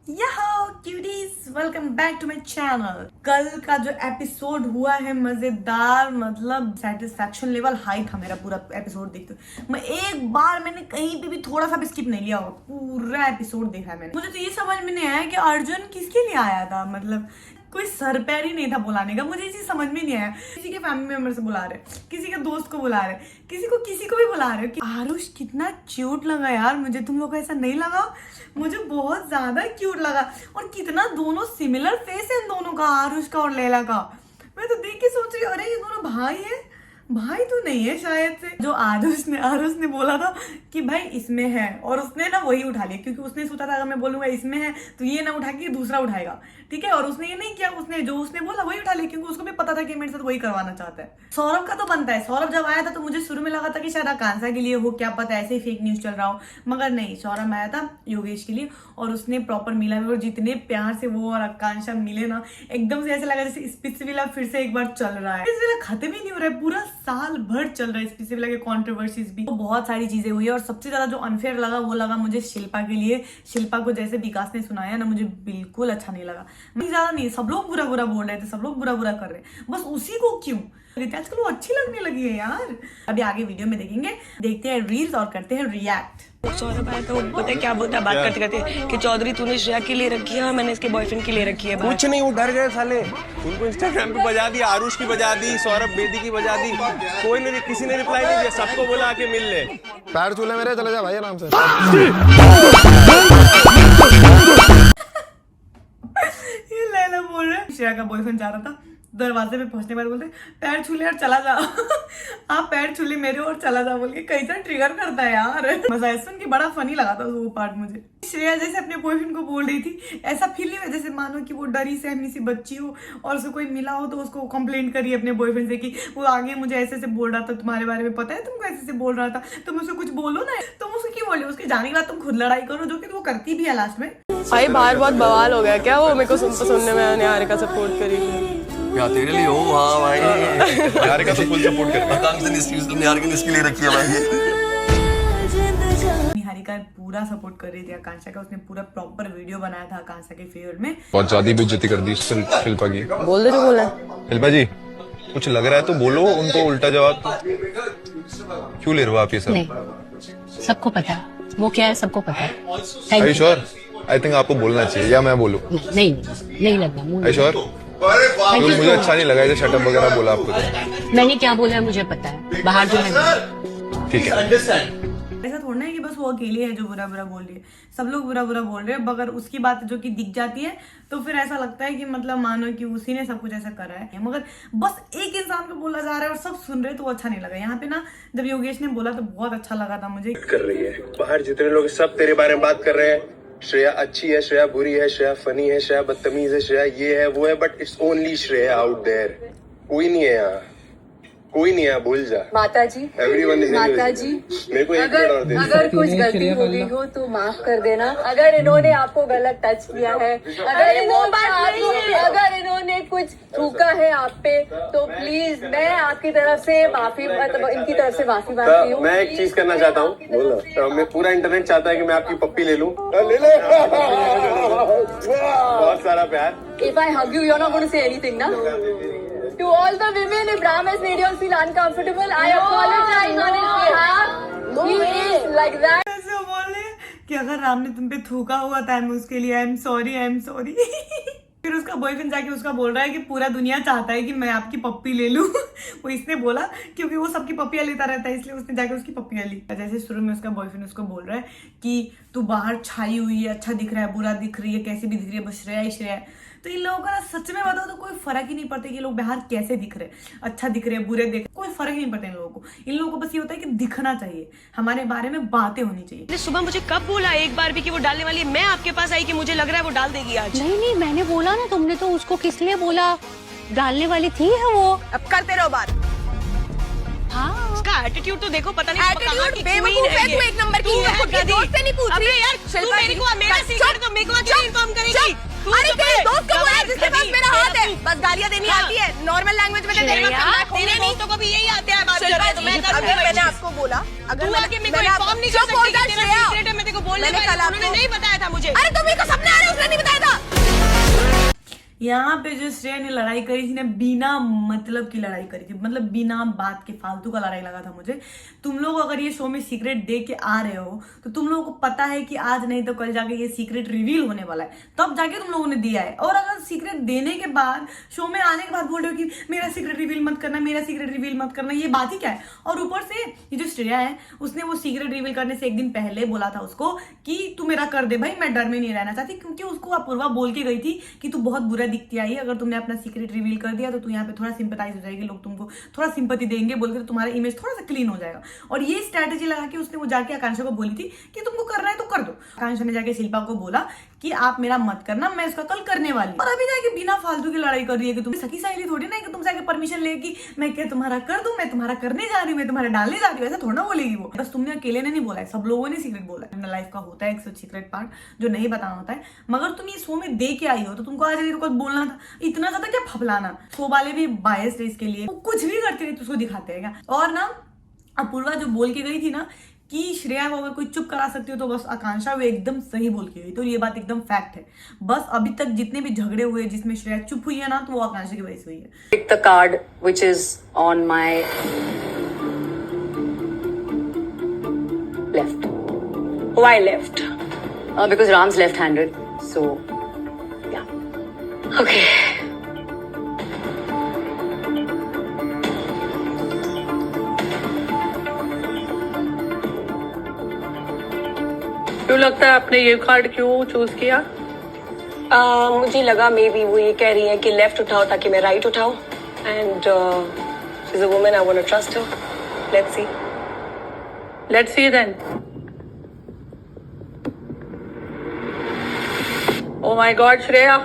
Cuties welcome back to my channel. कल का जो एपिसोड हुआ है मजेदार, मतलब सेटिस्फैक्शन लेवल हाई था मेरा पूरा एपिसोड देखते। मैं एक बार मैंने कहीं पे भी थोड़ा सा भी स्किप नहीं लिया होगा, पूरा एपिसोड देखा है मैंने। मुझे तो ये समझ में नहीं आया कि अर्जुन किसके लिए आया था, मतलब कोई सर पैर ही नहीं था बुलाने का। मुझे ये चीज समझ में नहीं आया। किसी के फैमिली मेंबर से बुला रहे, किसी के दोस्त को बुला रहे, किसी को भी बुला रहे कि आरुष कितना क्यूट लगा यार। मुझे तुम लोग को ऐसा नहीं लगा? मुझे बहुत ज्यादा क्यूट लगा। और कितना दोनों सिमिलर फेस है इन दोनों का, आरुष का और लैला का। मैं तो देख के सोच रही हूँ अरे ये दोनों भाई है। भाई तो नहीं है शायद से। जो आरुष ने बोला था कि भाई इसमें है, और उसने ना वही उठा लिया, क्योंकि उसने सोचा था अगर मैं बोलूंगा इसमें है तो ये ना उठा के दूसरा उठाएगा, ठीक है। और उसने ये नहीं किया, उसने जो उसने बोला वही उठा लिया, क्योंकि उसको भी पता था कि मेरे साथ वही करवाना चाहता है। सौरभ का तो बनता है। सौरभ जब आया था तो मुझे शुरू में लगा था कि शायद आकांक्षा के लिए हो, क्या पता ऐसे ही फेक न्यूज चल रहा हो, मगर नहीं, सौरभ आया था योगेश के लिए और उसने प्रॉपर मिला भी। और जितने प्यार से वो और आकांक्षा मिले ना, एकदम से ऐसा लगा जैसे स्पिट्सविला फिर से एक बार चल रहा है। स्पिट्सविला खत्म ही नहीं हो रहा है, पूरा साल भर चल रहा है स्पिट्सविला के कंट्रोवर्सीज भी। तो बहुत सारी चीजें हुई है और सबसे ज्यादा जो अनफेयर लगा वो लगा मुझे शिल्पा के लिए। शिल्पा को जैसे विकास ने सुनाया ना, मुझे बिल्कुल अच्छा नहीं लगा। ज्यादा नहीं, सब लोग बुरा बुरा बोल रहे थे, सब लोग बुरा बुरा कर रहे, बस उसी को क्यों? आजकल वो अच्छी लगने लगी है यार। अभी आगे वीडियो में देखेंगे, देखते हैं रील्स और करते हैं रिएक्ट। सौरभ आया तो पता है क्या बोलता है, बात करते करते कि चौधरी तूने श्रेया के लिए रखी है, मैंने इसके बॉयफ्रेंड के लिए रखी है। कुछ नहीं, वो डर गए साले। उनको इंस्टाग्राम पे बजा दी, आरुष की बजा दी, सौरभ बेदी की बजा दी, कोई नहीं, किसी ने रिप्लाई नहीं दिया। सबको बोला आके मिल ले। पैर छूले मेरे, चले जा भाई आराम से। ये लैला बोल रहा है श्रेया का बॉयफ्रेंड जा रहा था, दरवाजे पे पहुंचने के बाद बोलते पैर छूले और चला जा। आप पैर छूले मेरे और चला जा बोल के कैसा ट्रिगर करता है यार। मजा सुन के बड़ा फनी लगा था वो पार्ट मुझे। श्रेया जैसे अपने बॉयफ्रेंड को बोल रही थी, ऐसा फील नहीं हुआ जैसे मानो कि वो डरी सहमी सी बच्ची हो और उसको कोई मिला हो तो उसको कंप्लेंट करी अपने बॉयफ्रेंड से कि वो आगे मुझे ऐसे से बोल रहा था, तुम्हारे बारे में पता है, तुमको ऐसे से बोल रहा था, तुम उसको कुछ बोलो ना। तुम उसको क्यों बोले? उसके जाने के बाद तुम खुद लड़ाई करो, जो कि वो करती भी है लास्ट में। भाई बाहर बहुत बवाल हो गया क्या? वो मेरे को सुनने में निहारिका सपोर्ट करी क्या तेरे लिए हो? हाँ भाई, निहारिका तो फुल सपोर्ट करता है। निहारिका ने इसके लिए रखी है भाई। निहारिका पूरा सपोर्ट कर रही थी आकांक्षा का। उसने पूरा प्रॉपर वीडियो बनाया था आकांक्षा के फेवर में। बहुत ज्यादा बेइज्जती कर दी शिल्पा की। बोल दे जो बोला। शिल्पा जी कुछ लग रहा है तो बोलो, उनको उल्टा जवाब क्यों ले रहे हो आप ये सब? नहीं, सबको पता है वो क्या है, सबको पता है। Are you sure? I think आपको बोलना चाहिए, या मैं बोलूं? नहीं लगना मुझे। Are you sure? क्योंकि मुझे अच्छा नहीं लगा ये शटअप वगैरह बोला आपको तो। मैंने क्या बोला है मुझे पता है, बाहर जो है। ठीक है। ऐसा थोड़ा है कि बस वो अकेले है जो बुरा बुरा बोल रही है, सब लोग बुरा बुरा बोल रहे हैं। मगर उसकी बात जो कि दिख जाती है तो फिर ऐसा लगता है कि मतलब मानो कि उसी ने सब कुछ ऐसा करा है। मगर बस एक इंसान को बोला जा रहा है और सब सुन रहे, तो वो अच्छा नहीं लगा। यहाँ पे ना जब योगेश ने बोला तो बहुत अच्छा लगा था मुझे। कर रही है बाहर जितने लोग सब तेरे बारे में बात कर रहे हैं। श्रेया अच्छी है, श्रेया बुरी है, श्रेया फनी है, श्रेया बदतमीज है, श्रेया ये है वो है, but it's only Shreya out there. कोई नहीं है यहाँ, कोई नहीं है, भूल जा। माता जी, माता जी, मेरे को एक मिनट और दे। अगर कुछ गलती हो गई हो तो माफ कर देना। अगर इन्होंने आपको गलत टच किया है, अगर इन्होंने कुछ थूका है आप पे, तो प्लीज मैं आपकी तरफ से माफी, मतलब इनकी तरफ से माफी मांगती हूँ। मैं एक चीज करना चाहता हूँ, बोलो। मैं पूरा इंटरनेट चाहता है कि मैं आपकी पप्पी ले लूँ। ले ले। बहुत सारा प्यार। If I hug you, you're not going to say anything, na? To all the women, if Ram has made you feel uncomfortable, I apologize on his behalf. He is like that. ऐसे बोल रहे कि अगर राम ने तुम पे थूका हुआ था मैं उसके लिए आई एम सॉरी। फिर उसका बॉयफ्रेंड जाके उसका बोल रहा है कि पूरा दुनिया चाहता है कि मैं आपकी पप्पी ले लूं। वो इसने बोला क्योंकि वो सबकी पप्पियां लेता रहता है, इसलिए उसने जाके उसकी पप्पियां ली। जैसे शुरू में उसका बॉयफ्रेंड उसको बोल रहा है कि तू बाहर छाई हुई है, अच्छा दिख रहा है, बुरा दिख रही है, कैसे भी दिख रही है, बस श्रेया ही श्रेया है। तो इन लोगों का ना सच में बताओ तो कोई फर्क ही नहीं पड़ता कि ये लोग बाहर कैसे दिख रहे, अच्छा दिख रहे, बुरे दिख रहे, कोई फर्क नहीं पड़ता इन लोगों को। इन लोगों को बस ये होता है कि दिखना चाहिए, हमारे बारे में बातें होनी चाहिए। सुबह मुझे कब बोला एक बार भी कि वो डालने वाली है? मैं आपके पास आई कि मुझे लग रहा है वो डाल देगी आज। नहीं, मैंने बोला ना, तुमने तो उसको किस लिए बोला? डालने वाली थी है वो। अब करते रहो बात। हाँ, उसका एटीट्यूड तो देखो, पता नहीं Attitude बेवकूफ है तू, एक नंबर की। अपने दोस्त से नहीं पूछ रही है यार। तू मेरे को मेरा सीक्रेट तो मेरे को क्यों इन्फॉर्म करेगी? अरे तेरे दोस्त को बोला जिसके पास मेरा हाथ है, बस गालियां देनी आती है, नॉर्मल लैंग्वेज में तेरे दोस्तों को भी यही आते हैं बात करने, तो मैं अगर मैंने आपको बोला, अगर तू आके मेरे को इन्फॉर्म नहीं कर सकती कि तेरा सीक्रेट है, मैं तेरे को बोलने वाली, उन्होंने नहीं बताया था मुझे। अरे तुम को सपने आ रहे, उसने नहीं यहाँ पे जो श्रेया ने लड़ाई करी थी ना, बिना मतलब की लड़ाई करी थी, मतलब बिना बात के फालतू का लड़ाई लगा था मुझे। तुम लोग अगर ये शो में सीक्रेट दे के आ रहे हो तो तुम लोगों को पता है कि आज नहीं तो कल जाके ये सीक्रेट रिवील होने वाला है, तब जाके तुम लोगों ने दिया है। और अगर सीक्रेट देने के बाद, शो में आने के बाद बोल रहे हो कि मेरा सीक्रेट रिवील मत करना, मेरा सीक्रेट रिवील मत करना, ये बात ही क्या है। और ऊपर से ये जो श्रेया है, उसने वो सीक्रेट रिवील करने से एक दिन पहले बोला था उसको कि तू मेरा कर दे भाई, मैं डर में नहीं रहना चाहती, क्योंकि उसको अपूर्वा बोल के गई थी कि तू बहुत बुरा दिखती आई, अगर तुमने अपना सीक्रेट रिवील कर दिया तो तू यहाँ पे थोड़ा सिंपैथाइज हो जाएगी, लोग तुमको थोड़ा सिंपैथी देंगे बोल के, तो तुम्हारा इमेज थोड़ा सा क्लीन हो जाएगा। और ये स्ट्रैटेजी लगा के उसने वो जाके आकांक्षा को बोली थी कि तुमको करना है तो कर दो। आकांक्षा ने जाके शिल्पा को बोला कि आप मेरा मत करना, मैं इसका कल करने वाली हूं। और अभी जाके बिना फालतू की लड़ाई कर रही है कि तुम सखी सहेली थोड़ी ना कि तुमसे आके परमिशन लेगी मैं क्या तुम्हारा कर दूं, मैं तुम्हारा करने जा रही हूँ, मैं तुम्हारा डालने जा रही हूँ, ऐसा थोड़ा ना बोलेगी वो। बस तुमने अकेले ने नहीं बोला है, सब लोगों ने सीक्रेट बोला है। अपना लाइफ का होता है एक सीक्रेट पार्ट जो नहीं बताना होता है, मगर तुम ये शो में दे के आई हो तो तुमको आज को बोलना था, इतना ज्यादा क्या फपलाना। शो वाले भी बायस्ड है इसके लिए, वो कुछ भी करती रही तो उसको दिखाते हैं। और ना अपूर्वा जो बोल के गई थी ना कि श्रेया को अगर कोई चुप करा सकती हो तो बस आकांक्षा, वो एकदम सही बोल के गई, तो ये बात एकदम फैक्ट है। बस अभी तक जितने भी झगड़े हुए जिसमें श्रेया चुप हुई है ना, तो वो आकांक्षा की वजह से हुई है। Pick the card which is on my left. Why left? Because Ram's left-handed, so yeah. Okay. क्यों लगता है आपने ये कार्ड क्यों चूज किया? मुझे लगा मे बी वो ये कह रही है कि लेफ्ट उठाओ ताकि मैं राइट उठाऊं, and she is a woman, I want to trust her. Let's see then. Oh my god Shreya,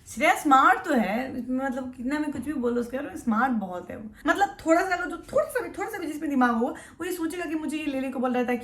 Shreya smart तो है, मतलब कितना मैं कुछ भी बोलो उसके बारे में, स्मार्ट बहुत है वो। मतलब थोड़ा सा अगर जो थोड़ा सा भी जिसमें दिमाग हो वो ये सोचेगा कि मुझे ये लेने को बोल रहा था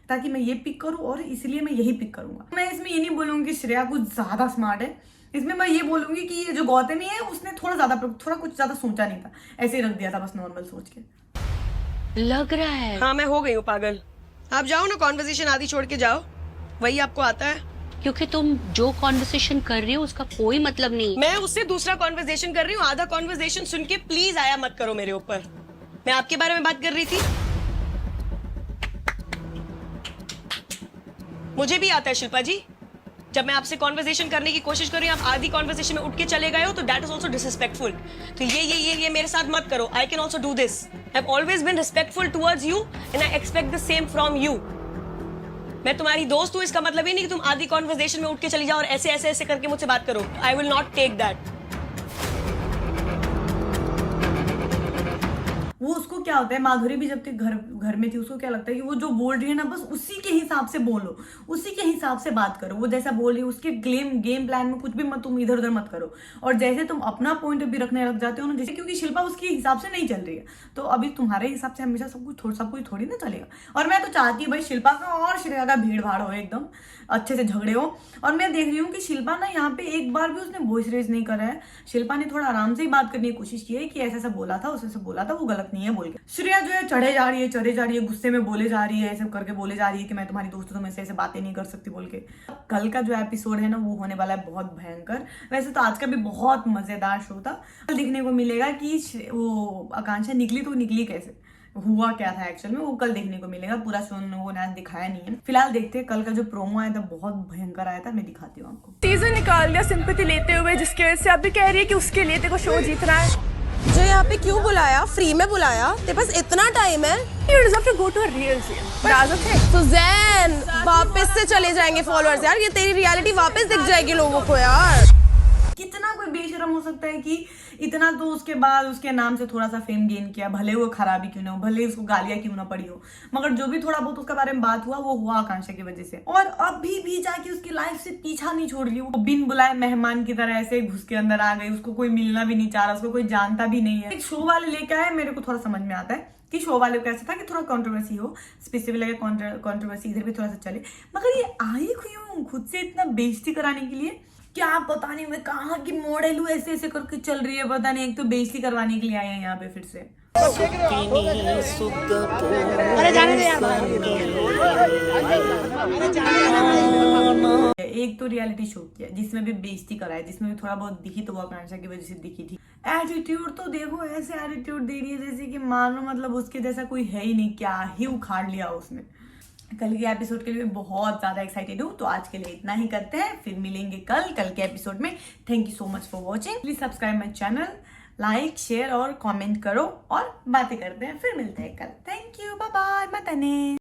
ताकि मैं ये पिक करूं और इसलिए मैं यही पिक करूंगा। मैं इसमें ये नहीं बोलूंगी कि श्रेया कुछ ज्यादा स्मार्ट है, इसमें मैं ये बोलूंगी कि ये जो गौतमी है उसने थोड़ा कुछ ज्यादा सोचा नहीं था, ऐसे ही रख दिया था बस नॉर्मल सोच के। लग रहा है। हाँ मैं हो गई हूँ पागल। आप जाओ ना, कॉन्वर्सेशन आदि छोड़ के जाओ, वही आपको आता है। क्योंकि तुम जो कॉन्वर्सेशन कर रही हो उसका कोई मतलब नहीं। मैं उससे दूसरा कॉन्वर्सेशन कर रही हूँ, आधा कॉन्वर्सेशन सुन के प्लीज आया मत करो मेरे ऊपर। मैं आपके बारे में बात कर रही थी। मुझे भी आता है शिल्पा जी, जब मैं आपसे कॉन्वर्सेशन करने की कोशिश कर रही हूँ आप आधी कॉन्वर्सेशन में उठ के चले गए हो, तो दैट इज ऑल्सो डिसरिस्पेक्टफुल। तो ये मेरे साथ मत करो। I can also do this. I have always been respectful towards you and I expect the same from you. मैं तुम्हारी दोस्त हूँ, इसका मतलब ये नहीं कि तुम आधी कॉन्वर्सेशन में उठ के चली जाओ और ऐसे करके मुझसे बात करो। I will not take that. वो उसको क्या होता है, माधुरी भी जब तक घर में थी उसको क्या लगता है कि वो जो बोल रही है ना बस उसी के हिसाब से बोलो, उसी के हिसाब से बात करो, वो जैसा बोल रही है उसके गेम प्लान में कुछ भी मत, तुम इधर उधर मत करो। और जैसे तुम अपना पॉइंट ऑफ व्यू रखने लग जाते हो ना, जैसे क्योंकि शिल्पा उसके हिसाब से नहीं चल रही है, तो अभी तुम्हारे हिसाब से हमेशा सब कुछ थोड़ी ना चलेगा। और मैं तो चाहती हूँ भाई शिल्पा का और श्रेया का भीड़ भाड़ हो, एकदम अच्छे से झगड़े हो। और मैं देख रही हूँ कि शिल्पा ना यहाँ पे एक बार भी उसने वॉइस रेज नहीं करा है। शिल्पा ने थोड़ा आराम से ही बात करने की कोशिश की है कि ऐसा बोला था, उससे बोला था, वो गलत नहीं है बोल के। श्रेया जो है चढ़े जा रही है, गुस्से में बोले जा रही है, ऐसे करके बोले जा रही है कि मैं तुम्हारी दोस्त हूं, तुम ऐसे बातें नहीं कर सकती बोल के। कल का जो एपिसोड है ना वो होने वाला है बहुत भयंकर। वैसे तो आज का भी बहुत मजेदार शो था। कल देखने को मिलेगा कि वो आकांक्षा निकली तो निकली कैसे, हुआ क्या था एक्चुअल में, वो कल देखने को मिलेगा। पूरा शो वो ना दिखाया नहीं है। फिलहाल देखते हैं, कल का जो प्रोमो आया था बहुत भयंकर आया था, मैं दिखाती हूँ आपको। सीजन निकाल दिया सिंपैथी लेते हुए, जिसकी वजह से अभी कह रही है कि उसके लिए तेरे को शो जीतना है। जो यहाँ पे क्यों बुलाया, फ्री में बुलाया, तेरे पास इतना टाइम है। You deserve to go to a real scene. But as a thing, Suzanne वापस से चले जाएंगे फॉलोअर्स यार, ये तेरी रियलिटी वापस दिख जाएगी लोगों को यार। कितना कोई बेशरम हो सकता है कि इतना तो उसके बाद उसके नाम से थोड़ा सा फेम गेन किया, भले वो खराबी क्यों ना हो, भले उसको गालियां क्यों ना पड़ी हो, मगर जो भी थोड़ा बहुत उसके बारे में बात हुआ वो हुआ आकांक्षा की वजह से। और अभी भी जाके उसकी लाइफ से पीछा नहीं छोड़ रही, वो बिन बुलाए मेहमान की तरह ऐसे घुस के अंदर आ गई, उसको कोई मिलना भी नहीं चाह रहा, उसको कोई जानता भी नहीं है। एक शो वाले लेके आए, मेरे को थोड़ा समझ में आता है कि शो वाले को ऐसा था कि थोड़ा कंट्रोवर्सी हो, स्पेसिफिक कंट्रोवर्सी इधर भी थोड़ा सा चले, मगर ये आई क्यों खुद से इतना बेइज्जती कराने के लिए, क्या पता नहीं मैं कहाँ की मॉडल हूँ, ऐसे करके चल रही है, पता नहीं। एक तो बेइज्जती करवाने के लिए आए हैं यहाँ पे फिर से। अरे जाने दे यार। एक तो रियलिटी शो किया जिसमें भी बेइज्जती कराया, जिसमें भी थोड़ा बहुत दिखी तो वो आकांक्षा की वजह से दिखी थी। एटीट्यूड तो देखो, ऐसे एटीट्यूड दे रही है जैसे कि मानो मतलब उसके जैसा कोई है ही नहीं, क्या ही उखाड़ लिया उसने। कल के एपिसोड के लिए बहुत ज्यादा एक्साइटेड हूँ, तो आज के लिए इतना ही करते हैं, फिर मिलेंगे कल के एपिसोड में। Thank you so much for watching. Please subscribe my channel, like share और कमेंट करो और बातें करते हैं, फिर मिलते हैं कल। Thank you, bye bye, मतने।